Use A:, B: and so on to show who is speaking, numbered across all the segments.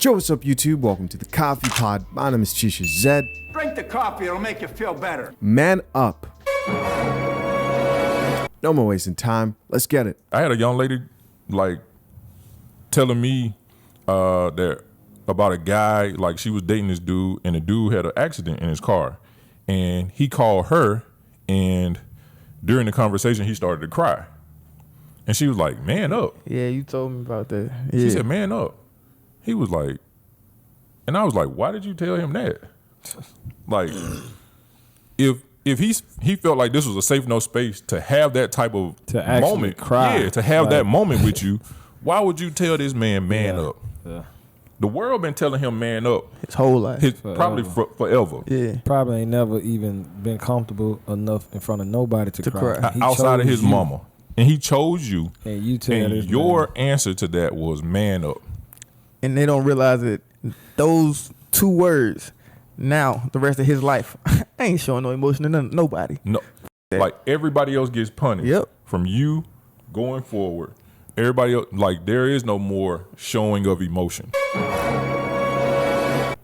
A: Yo, what's up, YouTube? Welcome to the Coffee Pod. My name is Chisha Zed.
B: Drink the coffee, it'll make you feel better.
A: Man up. No more wasting time. Let's get it.
C: I had a young lady telling me that about a guy, like she was dating this dude and the dude had an accident in his car and he called her, and during the conversation he started to cry and she was like, man up.
D: Yeah, you told me about that. Yeah.
C: She said, man up. He was like, and I was like, why did you tell him that? Like, if he felt like this was a safe enough space to have that type of
E: to actually
C: moment,
E: cry,
C: yeah, to have that moment with you, why would you tell this man up?
E: Yeah.
C: The world been telling him man up
D: His whole life.
C: probably forever.
D: Yeah.
E: Probably ain't never even been comfortable enough in front of nobody to cry. He
C: Outside of
E: chose
C: his
E: you,
C: mama. And he chose you.
E: and you tell
C: And
E: this
C: your
E: man.
C: answer to that was man up.
D: And they don't realize that those two words, now, the rest of his life, I ain't showing no emotion to nobody.
C: No, like everybody else gets punished.
D: Yep.
C: From you going forward. Everybody else, like there is no more showing of emotion.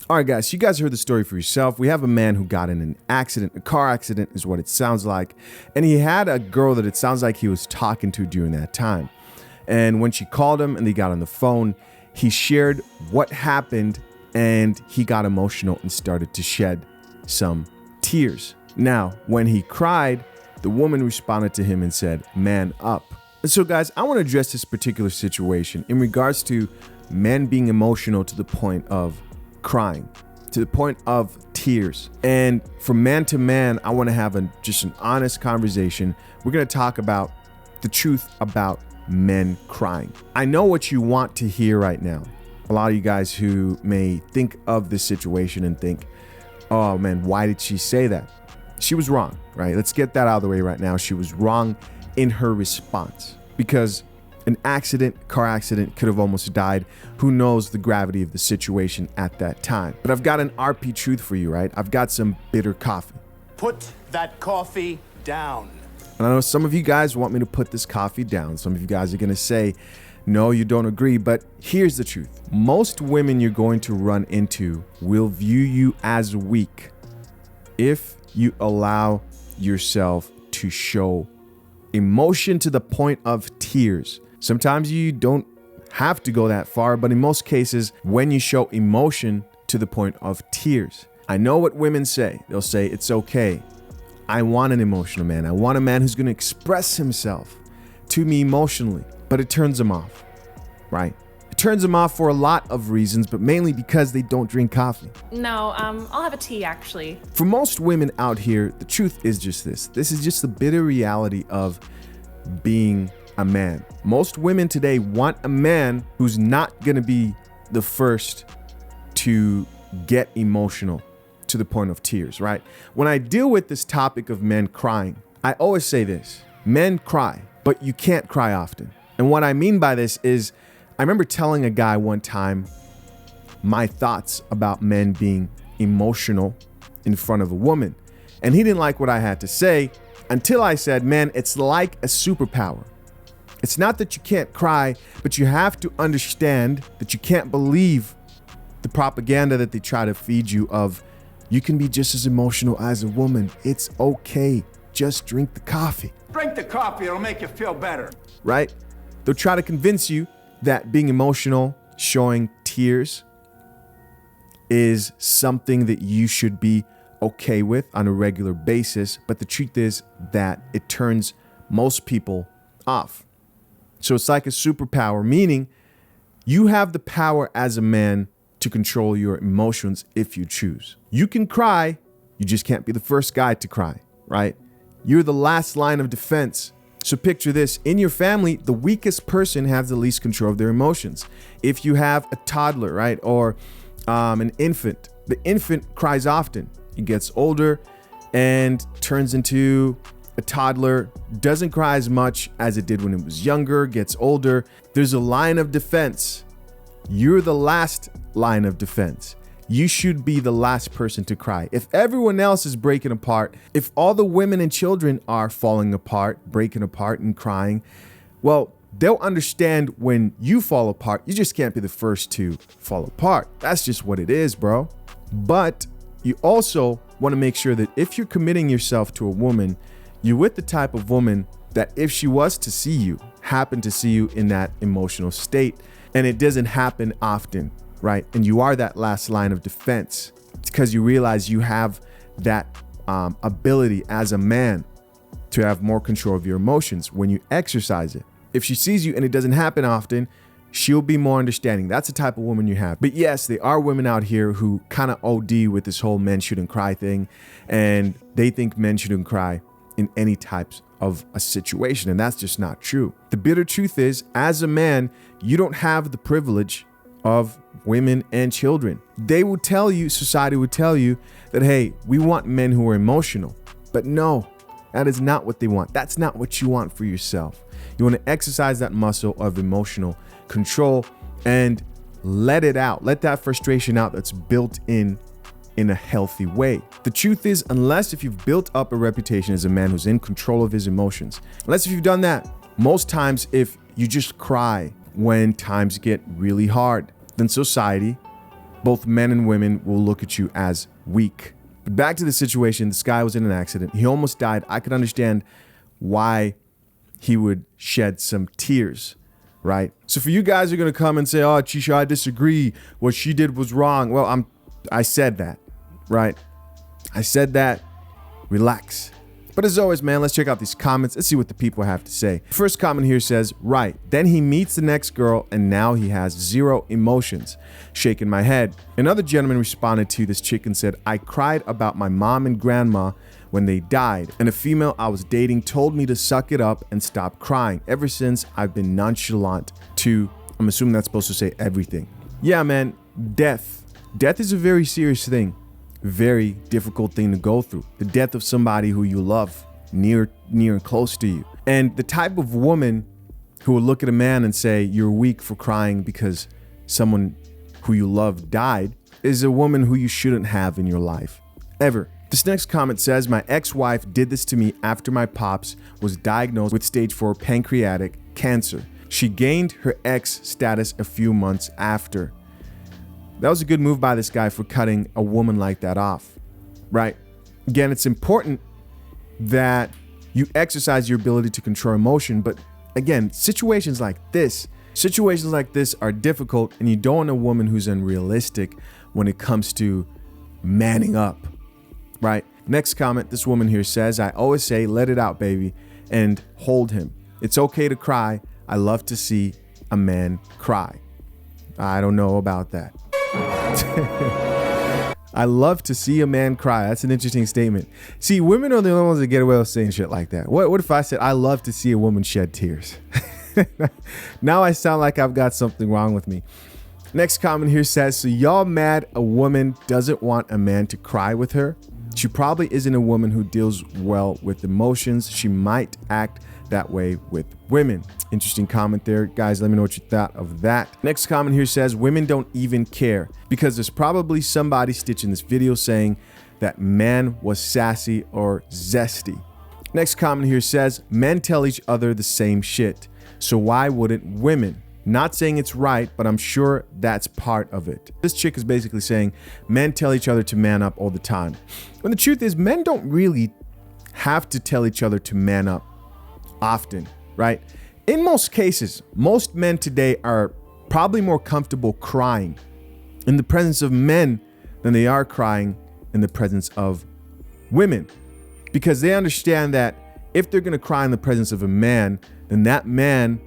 A: All right, guys, you guys heard the story for yourself. We have a man who got in an accident. A car accident is what it sounds like. And he had a girl that it sounds like he was talking to during that time. And when she called him and they got on the phone, he shared what happened and he got emotional and started to shed some tears. Now, when he cried, the woman responded to him and said, man up. And so, guys, I want to address this particular situation in regards to men being emotional to the point of crying, to the point of tears. And from man to man, I want to have just an honest conversation. We're going to talk about the truth about men crying. I know what you want to hear right now. A lot of you guys who may think of this situation and think, oh man, why did she say that? She was wrong, right? Let's get that out of the way right now. She was wrong in her response because an car accident could have almost died. Who knows the gravity of the situation at that time? But I've got an RP truth for you, right? I've got some bitter coffee.
B: Put that coffee down.
A: And I know some of you guys want me to put this coffee down. Some of you guys are going to say, no, you don't agree. But here's the truth. Most women you're going to run into will view you as weak if you allow yourself to show emotion to the point of tears. Sometimes you don't have to go that far, but in most cases, when you show emotion to the point of tears, I know what women say. They'll say, it's okay. I want an emotional man. I want a man who's going to express himself to me emotionally, but it turns them off, right? It turns them off for a lot of reasons, but mainly because they don't drink coffee.
F: No, I'll have a tea actually.
A: For most women out here, the truth is just this. This is just the bitter reality of being a man. Most women today want a man who's not going to be the first to get emotional to the point of tears, right? When I deal with this topic of men crying, I always say this: men cry, but you can't cry often. And what I mean by this is, I remember telling a guy one time my thoughts about men being emotional in front of a woman. And he didn't like what I had to say until I said, man, it's like a superpower. It's not that you can't cry, but you have to understand that you can't believe the propaganda that they try to feed you of you can be just as emotional as a woman. It's okay. Just drink the coffee.
B: Drink the coffee, it'll make you feel better.
A: Right? They'll try to convince you that being emotional, showing tears, is something that you should be okay with on a regular basis. But the truth is that it turns most people off. So it's like a superpower, meaning you have the power as a man to control your emotions if you choose. You can cry, you just can't be the first guy to cry, right? You're the last line of defense. So picture this: in your family, the weakest person has the least control of their emotions. If you have a toddler, right, or an infant, the infant cries often. It gets older and turns into a toddler, doesn't cry as much as it did when it was younger, gets older. There's a line of defense. You're the last line of defense. You should be the last person to cry. If everyone else is breaking apart, if all the women and children are falling apart, breaking apart and crying, well, they'll understand when you fall apart. You just can't be the first to fall apart. That's just what it is, bro. But you also want to make sure that if you're committing yourself to a woman, you're with the type of woman that if she was to see you, happen to see you in that emotional state, and it doesn't happen often, right? And you are that last line of defense because you realize you have that ability as a man to have more control of your emotions when you exercise it. If she sees you and it doesn't happen often, she'll be more understanding. That's the type of woman you have. But yes, there are women out here who kind of OD with this whole men shouldn't cry thing, and they think men shouldn't cry in any types of a situation, and that's just not true. The bitter truth is, as a man, you don't have the privilege of women and children. They will tell you, society would tell you that, hey, we want men who are emotional. But no, that is not what they want. That's not what you want for yourself. You want to exercise that muscle of emotional control and let it out. Let that frustration out that's built in a healthy way. The truth is, unless if you've built up a reputation as a man who's in control of his emotions, unless if you've done that, most times if you just cry when times get really hard, then society, both men and women, will look at you as weak. But back to the situation, this guy was in an accident. He almost died. I could understand why he would shed some tears, right? So for you guys who are going to come and say, oh, Chisha, I disagree. What she did was wrong. Well, I said that, right? I said that. Relax. But as always, man, let's check out these comments. Let's see what the people have to say. First comment here says, right. Then he meets the next girl and now he has zero emotions. Shaking my head. Another gentleman responded to this chick and said, I cried about my mom and grandma when they died, and a female I was dating told me to suck it up and stop crying. Ever since, I've been nonchalant to, I'm assuming that's supposed to say everything. Yeah, man, death. Death is a very serious thing. Very difficult thing to go through. The death of somebody who you love, near and close to you. And the type of woman who will look at a man and say, you're weak for crying because someone who you love died, is a woman who you shouldn't have in your life, ever. This next comment says, my ex-wife did this to me after my pops was diagnosed with stage 4 pancreatic cancer. She gained her ex status a few months after. That was a good move by this guy for cutting a woman like that off, right? Again, it's important that you exercise your ability to control emotion, but again, situations like this are difficult, and you don't want a woman who's unrealistic when it comes to manning up. Right. Next comment, this woman here says, I always say, let it out, baby, and hold him. It's okay to cry. I love to see a man cry. I don't know about that. I love to see a man cry. That's an interesting statement. See, women are the only ones that get away with saying shit like that. What if I said, I love to see a woman shed tears? Now I sound like I've got something wrong with me. Next comment here says, so y'all mad a woman doesn't want a man to cry with her? She probably isn't a woman who deals well with emotions. She might act that way with women. Interesting comment there. Guys, let me know what you thought of that. Next comment here says, women don't even care because there's probably somebody stitching this video saying that man was sassy or zesty. Next comment here says, men tell each other the same shit. So why wouldn't women? Not saying it's right, but I'm sure that's part of it. This chick is basically saying men tell each other to man up all the time. When the truth is, men don't really have to tell each other to man up often, right? In most cases, most men today are probably more comfortable crying in the presence of men than they are crying in the presence of women, because they understand that if they're going to cry in the presence of a man, then that man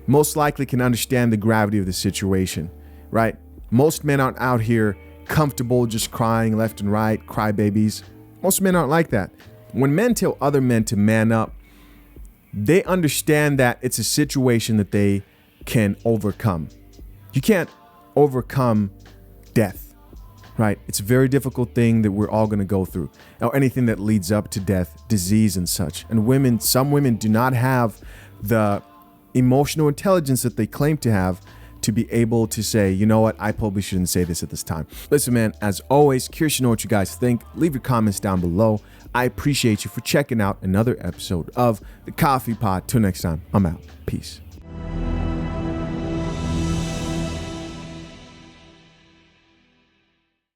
A: most likely can understand the gravity of the situation, right? Most men aren't out here comfortable just crying left and right, crybabies. Most men aren't like that. When men tell other men to man up, they understand that it's a situation that they can overcome. You can't overcome death, right? It's a very difficult thing that we're all going to go through, or anything that leads up to death, disease and such. And some women do not have the emotional intelligence that they claim to have to be able to say, you know what, I probably shouldn't say this at this time. Listen, man, as always, curious to know what you guys think. Leave your comments down below. I appreciate you for checking out another episode of The Coffee Pod. Till next time, I'm out. Peace. it.